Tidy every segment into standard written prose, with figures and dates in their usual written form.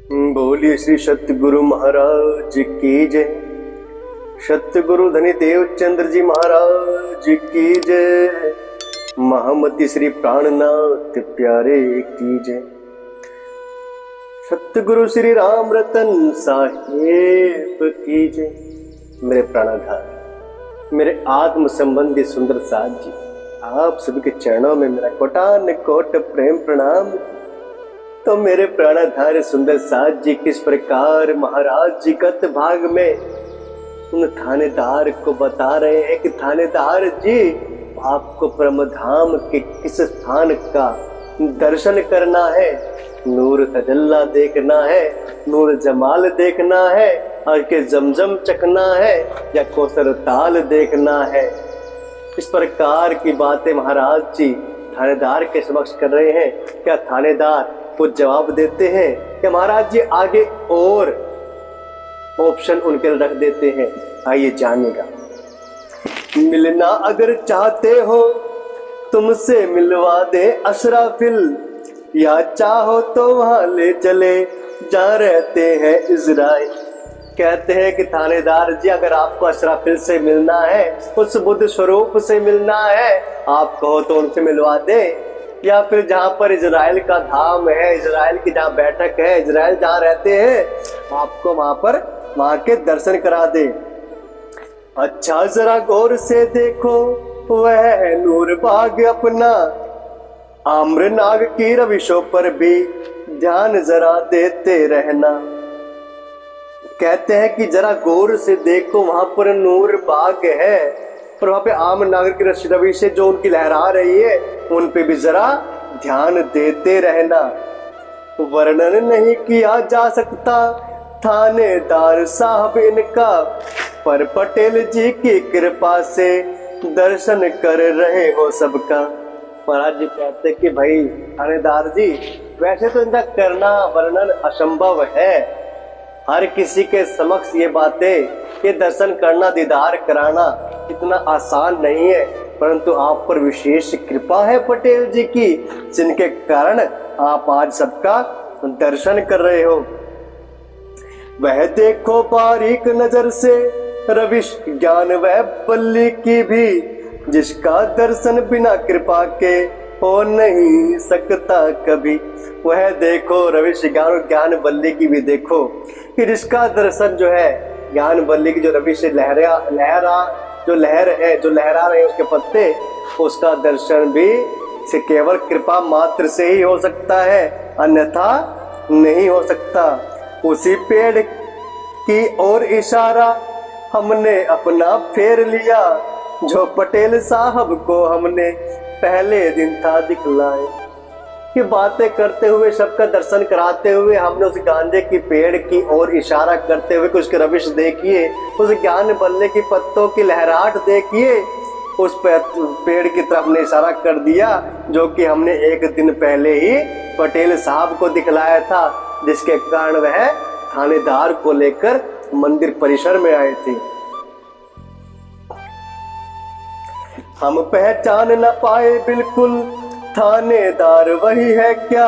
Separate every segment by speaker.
Speaker 1: बोलिए श्री सतगुरु महाराज की जय। सतगुरु धनी देव चंद्र जी महाराज की जय। महामती श्री प्राणनाथ प्यारे की जय। सतगुरु श्री राम रतन साहेब की जय। मेरे प्राणाधार, मेरे आत्म संबंधी सुंदर साथ जी, आप सभी के चरणों में मेरा कोटान कोट प्रेम प्रणाम। तो मेरे प्राणाधार सुंदर साथ जी किस प्रकार महाराज जी गत भाग में उन थानेदार को बता रहे हैं कि थानेदार जी, आपको परमधाम के किस स्थान का दर्शन करना है, नूर तजल्ला देखना है, नूर जमाल देखना है, और के जमजम चखना है या कौसर ताल देखना है। इस प्रकार की बातें महाराज जी थानेदार के समक्ष कर रहे हैं। क्या थानेदार वो जवाब देते हैं कि महाराज जी आगे और ऑप्शन उनके रख देते हैं? आइए जानिएगा। मिलना अगर चाहते हो तुमसे मिलवा दे अशराफिल, या चाहो तो वहां ले चले जा रहते हैं इजराइल। कहते हैं कि थानेदार जी, अगर आपको अशराफिल से मिलना है, उस बुद्ध स्वरूप से मिलना है, आप कहो तो उनसे मिलवा दे, या फिर जहां पर इजराइल का धाम है, इजराइल की जहां बैठक है, इजराइल जहां रहते हैं, आपको वहां के दर्शन करा दे। अच्छा जरा गौर से देखो, वह नूर बाग अपना, आम्रनाग की रविशों पर भी ध्यान जरा देते रहना। कहते हैं कि जरा गौर से देखो, वहां पर नूर बाग है, पर वहां पे आम नागर की रवि से जो उनकी लहरा रही है, उन पे भी जरा ध्यान देते रहना। वर्णन नहीं किया जा सकता थानेदार साहब इनका, पर पटेल जी की कृपा से दर्शन कर रहे हो सबका। महाराज जी कहते कि भाई थानेदार जी, वैसे तो इनका करना वर्णन असंभव है, हर किसी के समक्ष ये बातें, ये दर्शन करना, दीदार कराना इतना आसान नहीं है, परंतु आप पर विशेष कृपा है पटेल जी की, जिनके कारण आप आज सबका दर्शन कर रहे हो। वह देखो बारीक नजर से रविश ज्ञान वह बल्ली की भी, जिसका दर्शन बिना कृपा के हो नहीं सकता कभी। वह देखो रविश ज्ञान बल्ली की भी देखो कि जिसका दर्शन जो है, ज्ञान बल्ली की जो रवि से जो लहरा रहे उसके पत्ते, उसका दर्शन भी से केवल कृपा मात्र से ही हो सकता है, अन्यथा नहीं हो सकता। उसी पेड़ की ओर इशारा हमने अपना फेर लिया, जो पटेल साहब को हमने पहले दिन था दिखलाए। कि बातें करते हुए, सबका दर्शन कराते हुए, हमने उस गांजे की पेड़ की ओर इशारा करते हुए कि उसके रविश देखिए, उस ज्ञान बल्ले की पत्तों की लहराहट देखिए, उस पेड़ की तरफ ने इशारा कर दिया, जो कि हमने एक दिन पहले ही पटेल साहब को दिखलाया था, जिसके कारण वह थानेदार को लेकर मंदिर परिसर में आए थे। हम पहचान न पाए बिल्कुल थानेदार वही है क्या,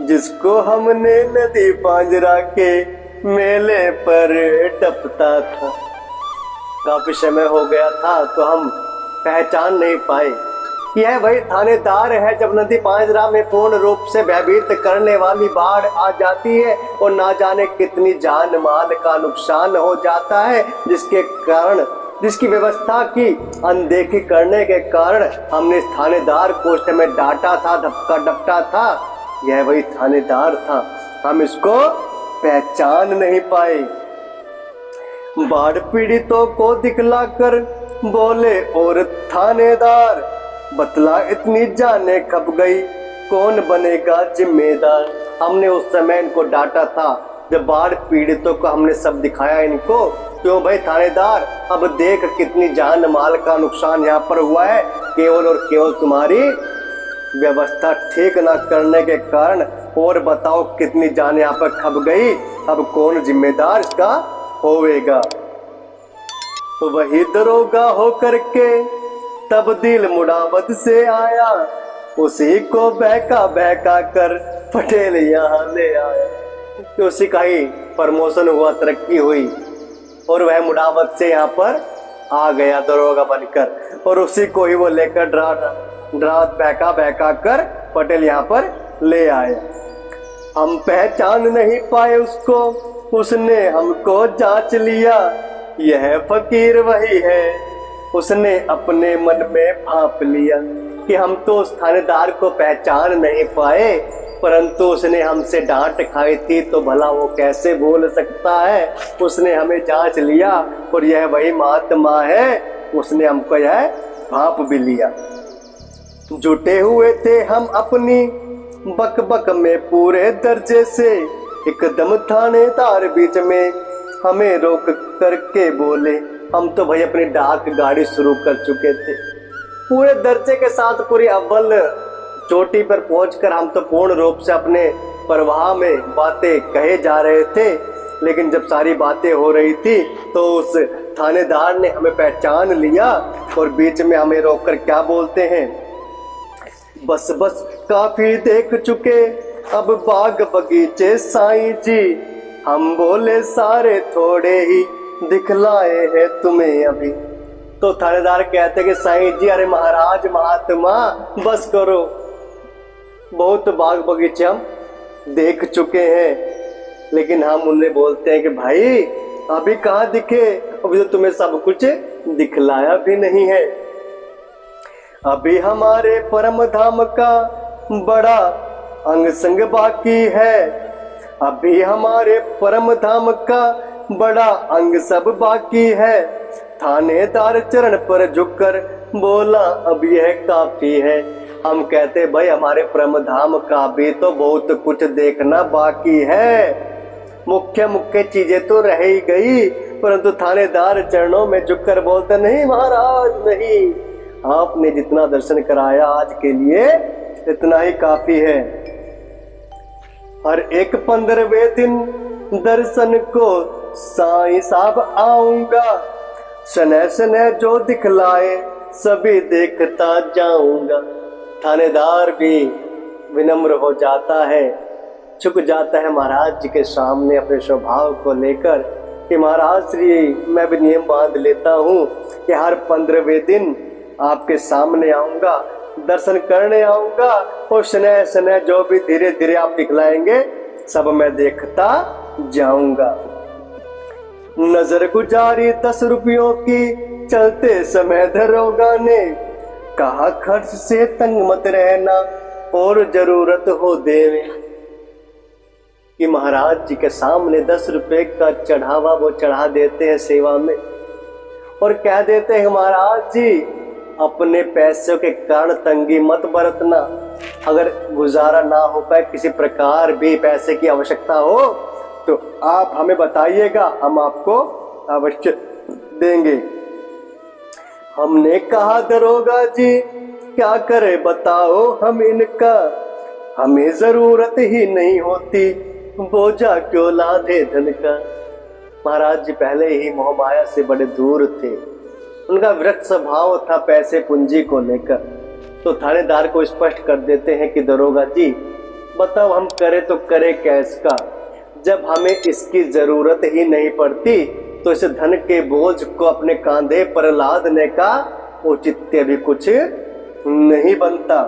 Speaker 1: जिसको हमने नदी पांजरा के मेले पर टपता था। काफी समय हो गया था तो हम पहचान नहीं पाए। यह वही थानेदार है जब नदी पांजरा में पूर्ण रूप से भयभीत करने वाली बाढ़ आ जाती है और ना जाने कितनी जान माल का नुकसान हो जाता है, जिसके कारण, जिसकी व्यवस्था की अनदेखी करने के कारण हमने इस थानेदार को उस समय डांटा था, धक्का डपटा था। यह वही थानेदार था, हम इसको पहचान नहीं पाए। बाढ़ पीड़ितों को दिखलाकर बोले और थानेदार, बतला इतनी जाने कब गई, कौन बनेगा जिम्मेदार। हमने उस समय इनको डांटा था, जब बाढ़ पीड़ितों को हमने सब दिखाया इनको, क्यों भाई थानेदार, अब देख कितनी जान माल का नुकसान यहाँ पर हुआ है, केवल और केवल तुम्हारी व्यवस्था ठीक ना करने के कारण, और बताओ कितनी जान यहाँ पर खप गई, अब कौन जिम्मेदार इसका होवेगा। तो वही दरोगा हो करके तब्दील मुड़ावत से आया, उसी को बहका बहका कर पटेल यहाँ ले आया। कि उसी का ही प्रमोशन हुआ, तरक्की हुई और वह मुडावत से यहाँ पर आ गया दरोगा बनकर, और उसी को ही वो लेकर डरा बहका कर पटेल यहाँ पर ले आए। हम पहचान नहीं पाए उसको, उसने हमको जांच लिया, यह फकीर वही है, उसने अपने मन में भांप लिया। कि हम तो उस थानेदार को पहचान नहीं पाए, परंतु उसने हमसे डांट खाई थी तो भला वो कैसे बोल सकता है। उसने हमें जांच लिया और यह वही महात्मा है, उसने हमको यह भांप भी लिया। जुटे हुए थे हम अपनी बक बक में पूरे दर्जे से, एकदम थानेदार बीच में हमें रोक करके बोले। हम तो भाई अपनी डाक गाड़ी शुरू कर चुके थे, पूरे दर्जे के साथ पूरी अव्वल चोटी पर पहुंचकर हम तो पूर्ण रूप से अपने प्रवाह में बातें कहे जा रहे थे। लेकिन जब सारी बातें हो रही थी तो उस थानेदार ने हमें पहचान लिया और बीच में हमें रोककर क्या बोलते हैं, बस बस काफी देख चुके अब बाग बगीचे साईं जी। हम बोले सारे थोड़े ही दिखलाए हैं तुम्हें अभी। तो थानेदार कहते कि साईं जी, अरे महाराज महात्मा बस करो, बहुत बाग बगीचे हम देख चुके हैं। लेकिन हम उन्हें बोलते हैं कि भाई अभी कहाँ दिखे, अभी तो तुम्हें सब कुछ दिखलाया भी नहीं है। अभी हमारे परम धाम का बड़ा अंग संग बाकी है, अभी हमारे परम धाम का बड़ा अंग सब बाकी है। थानेदार चरण पर झुककर बोला अब यह काफी है। हम कहते भाई हमारे परम धाम का भी तो बहुत कुछ देखना बाकी है, मुख्य मुख्य चीजें तो रह ही गई, परंतु थानेदार चरणों में झुककर बोलते नहीं महाराज नहीं, आपने जितना दर्शन कराया आज के लिए इतना ही काफी है। हर एक 15वें दिन दर्शन को साईं साहब आऊंगा, सने सने जो दिखलाए सभी देखता जाऊंगा। थानेदार भी विनम्र हो जाता है, झुक जाता है महाराज जी के सामने अपने स्वभाव को लेकर कि महाराज श्री मैं भी नियम बांध लेता हूँ कि हर 15वें दिन आपके सामने आऊंगा, दर्शन करने आऊंगा और स्नेह स्नेह जो भी धीरे धीरे आप दिखलाएंगे सब मैं देखता जाऊंगा। नजर गुजारी 10 रुपयों की चलते समय दरोगा ने कहा खर्च से तंग मत रहना और जरूरत हो देवे। कि महाराज जी के सामने 10 रुपए का चढ़ावा वो चढ़ा देते हैं सेवा में और कह देते हैं महाराज जी अपने पैसों के कारण तंगी मत बरतना, अगर गुजारा ना हो पाए किसी प्रकार भी पैसे की आवश्यकता हो तो आप हमें बताइएगा, हम आपको अवश्य देंगे। हमने कहा दरोगा जी क्या करे बताओ हम इनका, हमें जरूरत ही नहीं होती बोझा क्यों लादे धन का। महाराज जी पहले ही मोहमाया से बड़े दूर थे, उनका विरक्त स्वभाव था पैसे पूंजी को लेकर। तो थानेदार को स्पष्ट कर देते हैं कि दरोगा जी बताओ हम करें तो करें क्या इसका, जब हमें इसकी जरूरत ही नहीं पड़ती तो इस धन के बोझ को अपने कांधे पर लादने का औचित्य भी कुछ नहीं बनता।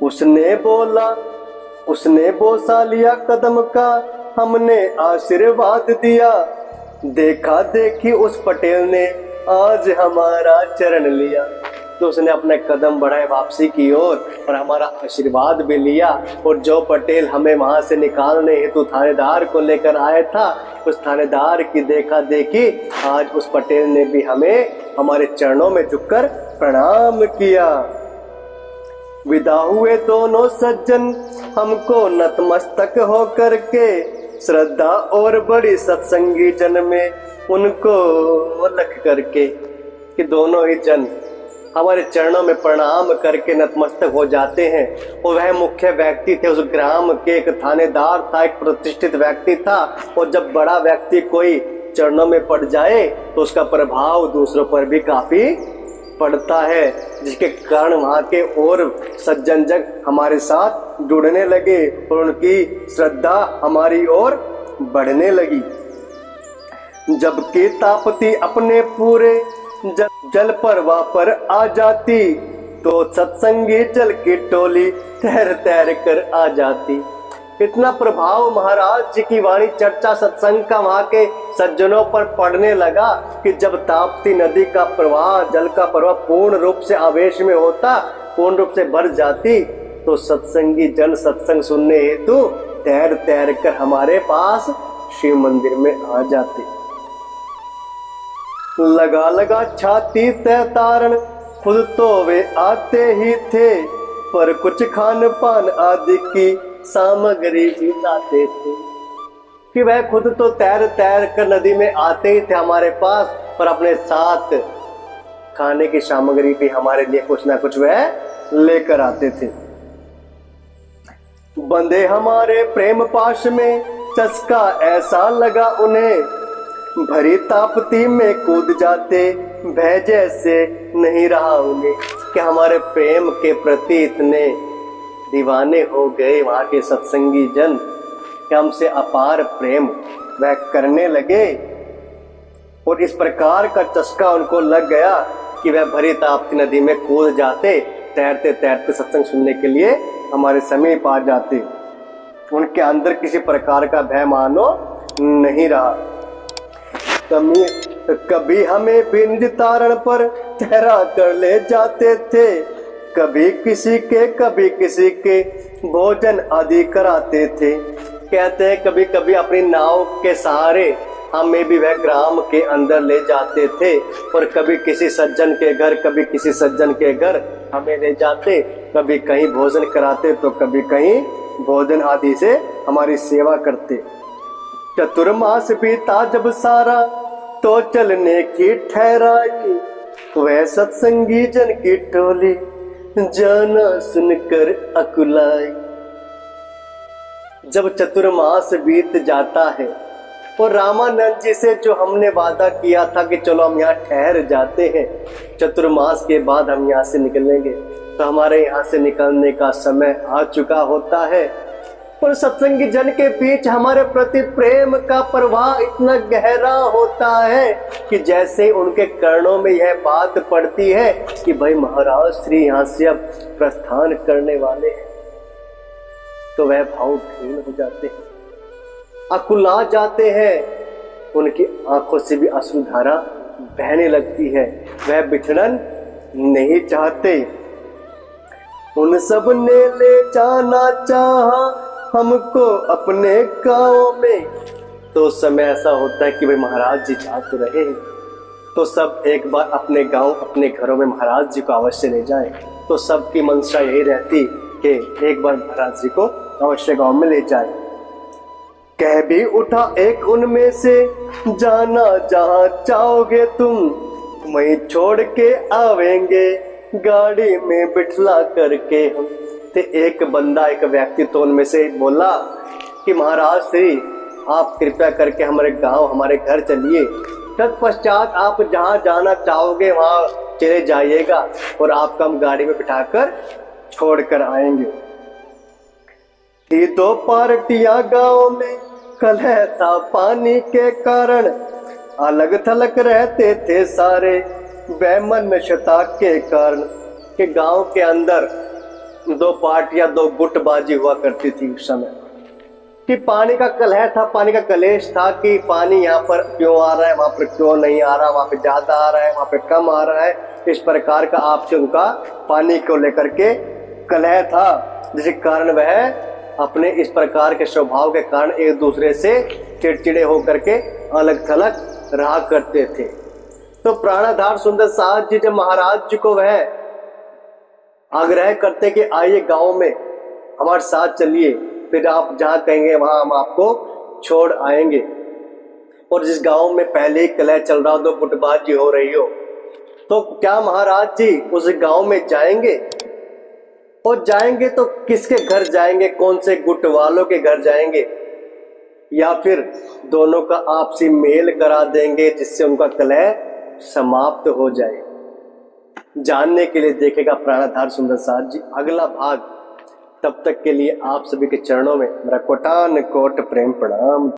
Speaker 1: उसने बोला, उसने बोसा लिया कदम का, हमने आशीर्वाद दिया, देखा देखी उस पटेल ने आज हमारा चरण लिया। तो उसने अपने कदम बढ़ाए वापसी की ओर और हमारा आशीर्वाद भी लिया। और जो पटेल हमें वहां से निकालने हेतु थानेदार को लेकर आया था, उस थानेदार की देखा देखी आज उस पटेल ने भी हमें हमारे चरणों में झुककर प्रणाम किया। विदा हुए दोनों सज्जन हमको नतमस्तक हो करके, श्रद्धा और बड़ी सत्संगी जन में उनको लख करके। कि दोनों ही जन हमारे चरणों में प्रणाम करके नतमस्तक हो जाते हैं। और वह मुख्य व्यक्ति थे उस ग्राम के, एक थानेदार था, एक प्रतिष्ठित व्यक्ति था। और जब बड़ा व्यक्ति कोई चरणों में पड़ जाए तो उसका प्रभाव दूसरों पर भी काफी पड़ता है, जिसके कारण वहाँ के और सज्जन जग हमारे साथ जुड़ने लगे और उनकी श्रद्धा हमारी ओर बढ़ने लगी। जबकि ताप्ती अपने पूरे जल पर पर आ जाती, तो सत्संगी जल की टोली तैर तैर कर आ जाती। इतना प्रभाव महाराज जी की वाणी चर्चा सत्संग का वहां के सज्जनों पर पड़ने लगा कि जब ताप्ती नदी का प्रवाह, जल का प्रवाह पूर्ण रूप से आवेश में होता, पूर्ण रूप से भर जाती, तो सत्संगी जन सत्संग सुनने हेतु तैर तैर कर हमारे पास शिव मंदिर में आ जाते। लगा लगा छाती तय तारण, खुद तो वे आते ही थे, पर कुछ खान पान आदि की सामग्री भी लाते थे। कि वह खुद तो तैर तैर कर नदी में आते ही थे हमारे पास, पर अपने साथ खाने की सामग्री भी हमारे लिए कुछ ना कुछ वह लेकर आते थे। बंधे हमारे प्रेम पाश में, चस्का ऐसा लगा उन्हें, भरी ताप्ती में कूद जाते, भय जैसे नहीं रहा उन्हें। कि हमारे प्रेम के प्रति इतने दीवाने हो गए वहां के सत्संगी जन कि हमसे अपार प्रेम वह करने लगे, और इस प्रकार का चस्का उनको लग गया कि वह भरी ताप्ती नदी में कूद जाते, तैरते तैरते सत्संग सुनने के लिए हमारे समीप आ जाते। उनके अंदर किसी प्रकार का भय मानो नहीं रहा। कभी हमें बिंद तारण पर ठहरा कर ले जाते थे, कभी किसी के भोजन आदि कराते थे। कहते हैं कभी कभी अपनी नाव के सहारे हमें भी वह ग्राम के अंदर ले जाते थे, और कभी किसी सज्जन के घर, कभी किसी सज्जन के घर हमें ले जाते, कभी कहीं भोजन कराते तो कभी कहीं भोजन आदि से हमारी सेवा करते। चतुर्मास बीता जब सारा, तो चलने की ठहराई, वह सत्संगी जन की टोली जाना सुनकर अकुलाई। जब चतुर्मास बीत जाता है और रामानंद जी से जो हमने वादा किया था कि चलो हम यहाँ ठहर जाते हैं, चतुर्मास के बाद हम यहाँ से निकलेंगे, तो हमारे यहाँ से निकलने का समय आ चुका होता है। और सत्संगी जन के बीच हमारे प्रति प्रेम का प्रवाह इतना गहरा होता है कि जैसे उनके कर्णों में यह बात पड़ती है कि भाई महाराज श्री यहाँ से अब प्रस्थान करने वाले हैं, तो वह भावहीन हो जाते हैं, अकुला जाते हैं, उनकी आंखों से भी अश्रुधारा बहने लगती है, वह बिछड़न नहीं चाहते। उन सब ने ले जाना चाहा हमको अपने गाँव में, तो समय ऐसा होता है कि भाई महाराज जी जा तो रहे हैं, तो सब एक बार अपने गांव, अपने घरों में महाराज जी को अवश्य ले जाएं। तो सबकी मंशा यही रहती कि एक बार महाराज जी को अवश्य गांव में ले जाए। कह भी उठा एक उनमें से, जाना जहां चाहोगे तुम, वहीं छोड़ के आवेंगे गाड़ी में बिठला करके हम। ते एक बंदा, एक व्यक्ति तो उनमें से बोला कि महाराज श्री आप कृपया करके हमारे गांव, हमारे घर चलिए, तत्पश्चात आप जहां जाना चाहोगे वहां चले जाइएगा और आपको हम गाड़ी में बिठाकर छोड़ कर आएंगे। थी दो पार्टियां गांव में, कलह था पानी के कारण, अलग थलग रहते थे सारे वैमनस्यता के कारण। के गांव के अंदर दो पार्टियां, दो गुटबाजी हुआ करती थी उस समय, कि पानी का कलह था, पानी का कलेश था कि पानी यहाँ पर क्यों आ रहा है, वहां पर क्यों नहीं आ रहा, वहां पे ज्यादा आ रहा है, वहां पे कम आ रहा है। इस प्रकार का आपसे उनका पानी को लेकर के कलह था, जिसके कारण वह अपने इस प्रकार के स्वभाव के कारण एक दूसरे से चिड़चिड़े होकर के अलग थलग रहा करते थे। तो प्राणाधार सुंदर साहब जी जब महाराज जी को वह आग्रह करते कि आइए गांव में हमारे साथ चलिए, फिर आप जहां कहेंगे वहां हम आपको छोड़ आएंगे, और जिस गांव में पहले ही कलह चल रहा हो, तो गुटबाजी हो रही हो, तो क्या महाराज जी उस गांव में जाएंगे? और जाएंगे तो किसके घर जाएंगे, कौन से गुट वालों के घर जाएंगे, या फिर दोनों का आपसी मेल करा देंगे जिससे उनका कलह समाप्त हो जाए? जानने के लिए देखेगा प्राणाधार सुंदर साथ जी अगला भाग। तब तक के लिए आप सभी के चरणों में मेरा कोटान कोट प्रेम प्रणाम।